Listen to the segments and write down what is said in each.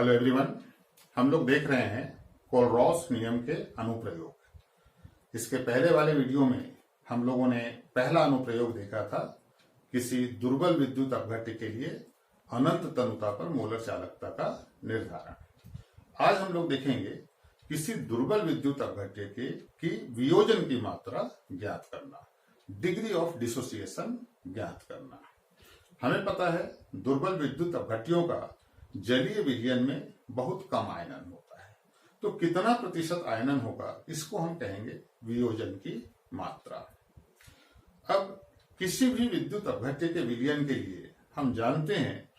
Hello everyone, हम लोग देख रहे हैं कोलरॉस नियम के अनुप्रयोग। इसके पहले वाले वीडियो में हम लोगों ने पहला अनुप्रयोग देखा था, किसी दुर्बल विद्युत अपघट्य के लिए अनंत तनुता पर मोलर चालकता का निर्धारण। आज हम लोग देखेंगे किसी दुर्बल विद्युत अपघट्य की वियोजन की मात्रा ज्ञात करना, डिग्री ऑफ डिसोसिएशन ज्ञात करना। हमें पता है दुर्बल विद्युत अपघट्यों का जलीय विलयन में बहुत कम आयनन होता है, तो कितना प्रतिशत आयनन होगा इसको हम कहेंगे वियोजन की मात्रा। अब किसी भी विद्युत अपघट्य के विलयन के लिए हम जानते हैं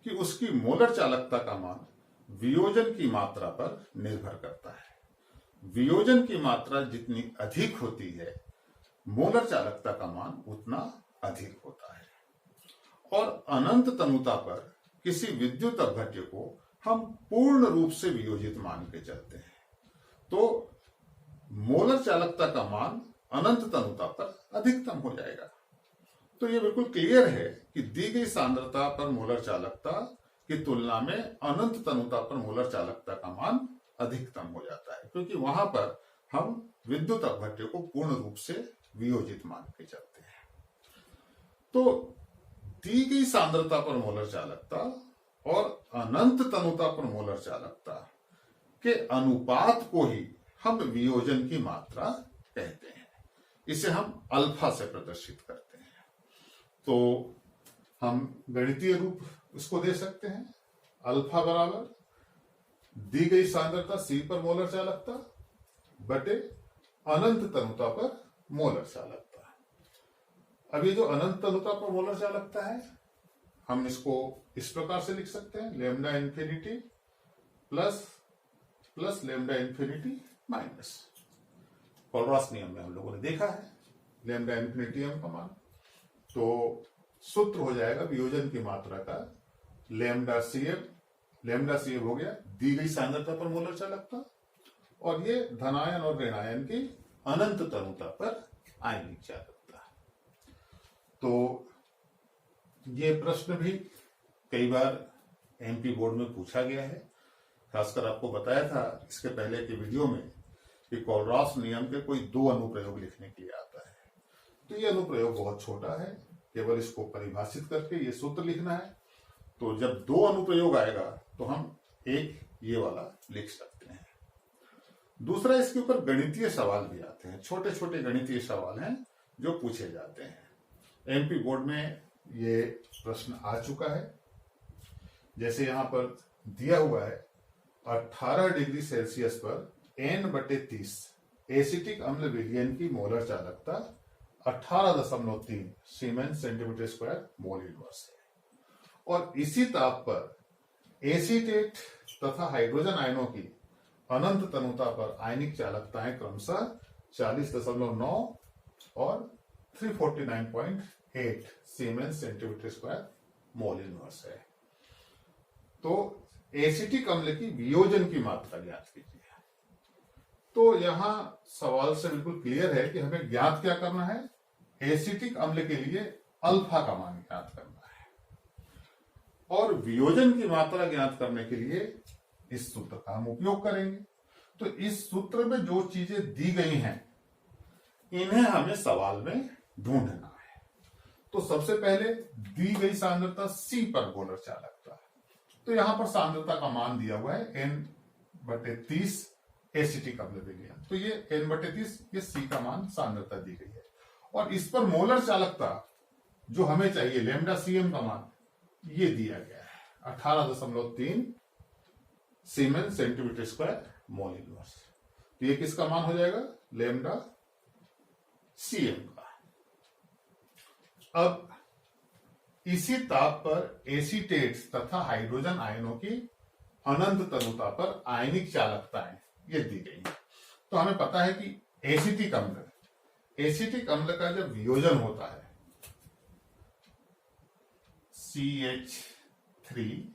कि उसकी मोलर चालकता का मान वियोजन की मात्रा पर निर्भर करता है। वियोजन की मात्रा जितनी अधिक होती है, मोलर चालकता का मान उतना अधिक होता है। और अनंत तनुता पर किसी विद्युत अपघट्य को हम पूर्ण रूप से वियोजित मान के चलते हैं, तो मोलर चालकता का मान अनंत तनुता पर अधिकतम हो जाएगा। तो यह बिल्कुल क्लियर है कि दी गई सांद्रता पर मोलर चालकता की तुलना में अनंत तनुता पर मोलर चालकता का मान अधिकतम हो जाता है, क्योंकि वहां पर हम विद्युत अपघट्य को पूर्ण रूप से वियोजित मान के चलते हैं। तो दी गई सांद्रता पर मोलर चालकता और अनंत तनुता पर मोलर चालकता के अनुपात को ही हम वियोजन की मात्रा कहते हैं। इसे हम अल्फा से प्रदर्शित करते हैं। तो हम गणितीय रूप इसको दे सकते हैं, अल्फा बराबर दी गई सांद्रता C पर मोलर चालकता बटे अनंत तनुता पर मोलर चालकता। अब ये जो अनंत तनुता पर मोलर चालकता है, हम इसको इस प्रकार से लिख सकते हैं, lambda infinity plus lambda infinity minus. कोलरॉस नियम में हम लोगों ने देखा है लैम्डा इन्फिनिटी का मान, तो सूत्र हो जाएगा वियोजन की मात्रा का लैम्डा सीएफ हो गया दी गई सांद्रता पर मोलर चालकता, और ये धनायन और ऋणायन की अनंत तनुता पर आयनिक चालकता। तो ये प्रश्न भी कई बार एमपी बोर्ड में पूछा गया है। खासकर आपको बताया था इसके पहले के वीडियो में कि कोलरॉस नियम के कोई दो अनुप्रयोग लिखने के लिए आता है। तो ये अनुप्रयोग बहुत छोटा है, केवल इसको परिभाषित करके ये सूत्र लिखना है। तो जब दो अनुप्रयोग आएगा तो हम एक ये वाला लिख सकते हैं। दूसरा, इसके ऊपर गणितीय सवाल भी आते हैं, छोटे छोटे गणितीय सवाल हैं जो पूछे जाते हैं। एमपी बोर्ड में ये प्रश्न आ चुका है। जैसे यहां पर दिया हुआ है 18 डिग्री सेल्सियस पर N/30 एसिटिक अम्ल विलयन की मोलर चालकता 18.3 siemens centimetre square mole inverse है। और इसी ताप पर एसीटेट तथा हाइड्रोजन आयनों की अनंत तनुता पर आयनिक चालकताएं क्रमशः 40.9 और 349.8 siemens centimetre square mole inverse है। तो एसिटिक अम्ल की वियोजन की मात्रा ज्ञात कीजिए। तो यहां सवाल से बिल्कुल क्लियर है कि हमें ज्ञात क्या करना है, एसिटिक अम्ल के लिए अल्फा का मान ज्ञात करना है, और वियोजन की मात्रा ज्ञात करने के लिए इस सूत्र का हम उपयोग करेंगे। तो इस सूत्र में जो चीजें दी गई हैं इन्हें हमें सवाल में ढूंढना है। तो सबसे पहले दी गई सांद्रता C पर मोलर चालकता, तो यहां पर सांद्रता का मान दिया हुआ है N/30 एसिटिक अम्ल विलयन, तो ये N/30 ये C का मान सांद्रता दी गई है। और इस पर मोलर चालकता जो हमें चाहिए लैम्डा CM का मान ये दिया गया है 18.3 siemens centimetre square mole inverse. तो ये किसका मान हो जाएगा, लैम्डा CM का। अब इसी ताप पर एसीटेट्स तथा हाइड्रोजन आयनों की अनंत तनुता पर आयनिक चालकताएं ये दी गई है। तो हमें पता है कि एसिटिक अम्ल का जब वियोजन होता है CH3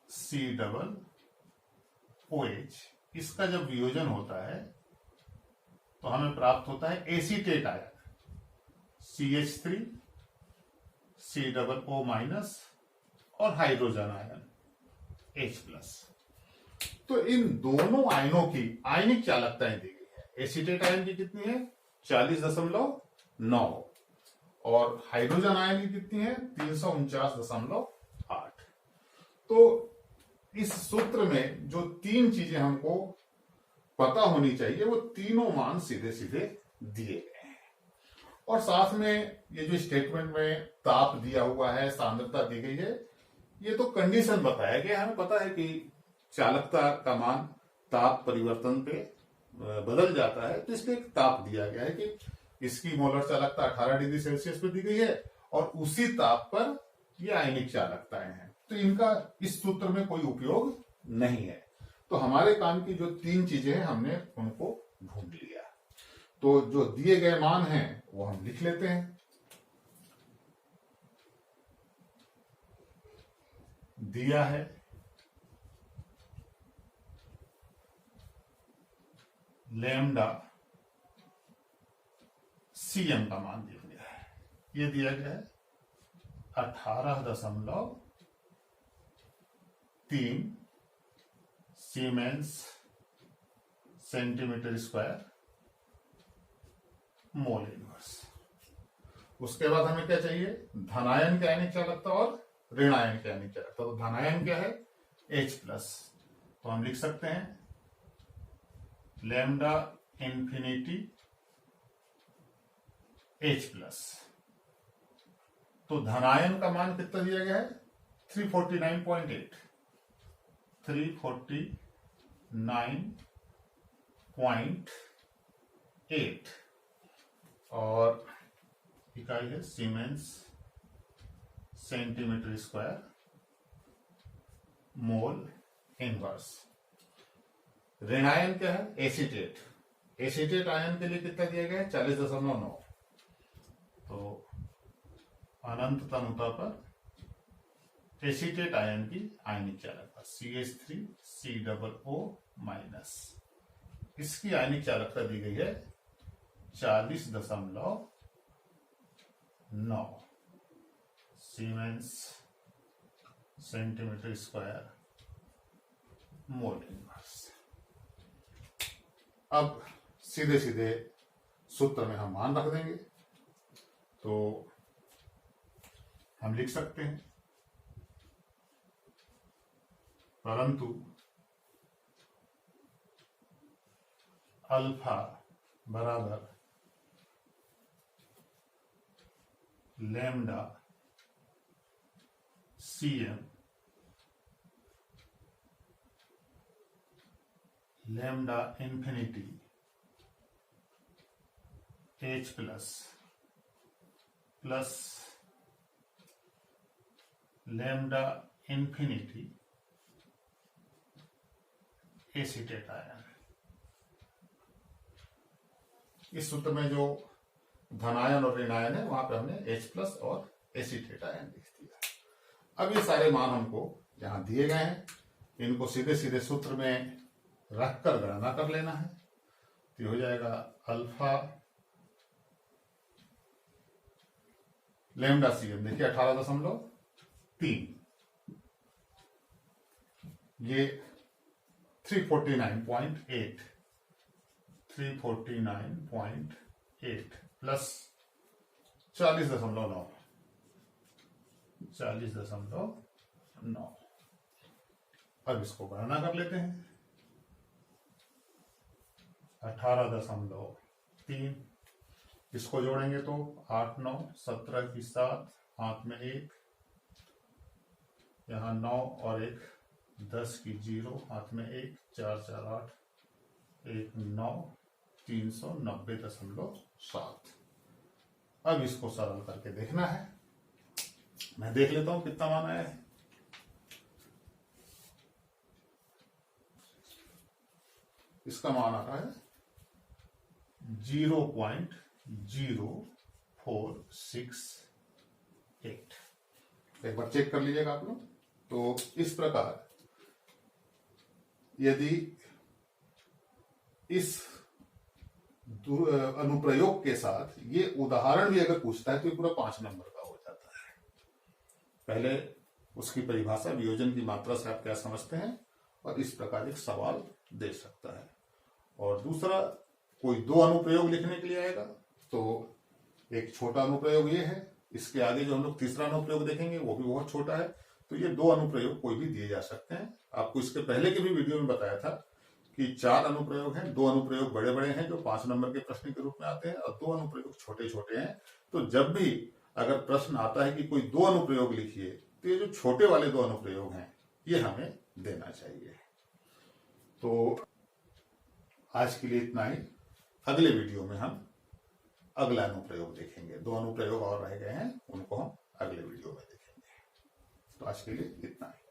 COOH, इसका जब वियोजन होता है तो हमें प्राप्त होता है एसीटेट आयन CH3 COO- और हाइड्रोजन आयन H+। तो इन दोनों आयनों की आयनिक चालकताएं दी गई है। एसीटेट आयन की कितनी है 40.9 और हाइड्रोजन आयन की कितनी है 349.8। तो इस सूत्र में जो तीन चीजें हमको पता होनी चाहिए वो तीनों मान सीधे सीधे दिए गए हैं। और साथ में ये जो स्टेटमेंट में ताप दिया हुआ है, सांद्रता दी गई है, ये तो कंडीशन बताया गया। हमें पता है कि चालकता का मान ताप परिवर्तन पे बदल जाता है, तो इसलिए एक ताप दिया गया है कि इसकी मोलर चालकता 18 डिग्री सेल्सियस पे दी गई है और उसी ताप पर ये आयनिक चालकताएं हैं। तो इनका इस सूत्र में कोई उपयोग नहीं है। तो हमारे काम की जो तीन चीजें हैं हमने उनको ढूंढ लिया। तो जो दिए गए मान हैं वो हम लिख लेते हैं। दिया है लैम्डा CM का मान दिया गया है, ये दिया गया है 18.3 siemens centimetre square mole inverse. उसके बाद हमें क्या चाहिए धनायन की आयनिक चालकता और ऋणायन की आयनिक चालकता। तो धनायन क्या है H+, तो हम लिख सकते हैं लैम्डा इंफिनिटी H+। तो धनायन का मान कितना दिया गया है 349.8 और इकाई है siemens centimetre square mole inverse. ऋणायन क्या है एसीटेट। एसीटेट आयन के लिए कितना दिया गया है 40.9। तो अनंत तनुता पर एसीटेट आयन की आयनिक चालकता CH3COO-, इसकी आयनिक चालकता दी गई है 40.9 siemens centimetre square mole inverse. अब सीधे सीधे सूत्र में हम मान रख देंगे। तो हम लिख सकते हैं परंतु अल्फा बराबर lambda CM lambda infinity H+ plus lambda infinity acetate ion. इस सूत्र में जो धनायन और ऋणायन है वहां पे हमने H+ और एसीटेट आयन लिख दिया। अब ये सारे मान हमको यहां दिए गए हैं, इनको सीधे सीधे सूत्र में रखकर गणना कर लेना है। तो ये हो जाएगा अल्फा लैम्डा CM देखिए 18.3, ये 349.8 प्लस 40.9। अब इसको गणना कर लेते हैं 18.3, इसको जोड़ेंगे तो 8 9 17 की 7, हाथ में 1, यहाँ 9 और 1 10 की 0, हाथ में 1, 4 4 8, 1 9, 390.7। अब इसको सरल करके देखना है। मैं देख लेता हूं कितना मान आया है। इसका मान आ रहा है 0.0468। एक बार चेक कर लीजिएगा आप लोग। तो इस प्रकार यदि इस अनुप्रयोग के साथ ये उदाहरण भी अगर पूछता है तो ये पूरा 5 नंबर का हो जाता है। पहले उसकी परिभाषा वियोजन की मात्रा से आप क्या समझते हैं, और इस प्रकार एक सवाल दे सकता है। और दूसरा, कोई दो अनुप्रयोग लिखने के लिए आएगा तो एक छोटा अनुप्रयोग ये है, इसके आगे जो हम लोग तीसरा अनुप्रयोग देखेंगे वो भी बहुत छोटा है। तो ये दो अनुप्रयोग कोई भी दिए जा सकते हैं। आपको इसके पहले के भी वीडियो में बताया था कि 4 अनुप्रयोग हैं, 2 अनुप्रयोग बड़े बड़े हैं जो 5 नंबर के प्रश्न के रूप में आते हैं, और 2 अनुप्रयोग छोटे छोटे हैं। तो जब भी अगर प्रश्न आता है कि कोई 2 अनुप्रयोग लिखिए, तो ये जो छोटे वाले 2 अनुप्रयोग हैं ये हमें देना चाहिए। तो आज के लिए इतना ही। अगले वीडियो में हम अगला अनुप्रयोग देखेंगे। 2 अनुप्रयोग और रह गए हैं, उनको हम अगले वीडियो में देखेंगे। तो आज के लिए इतना ही।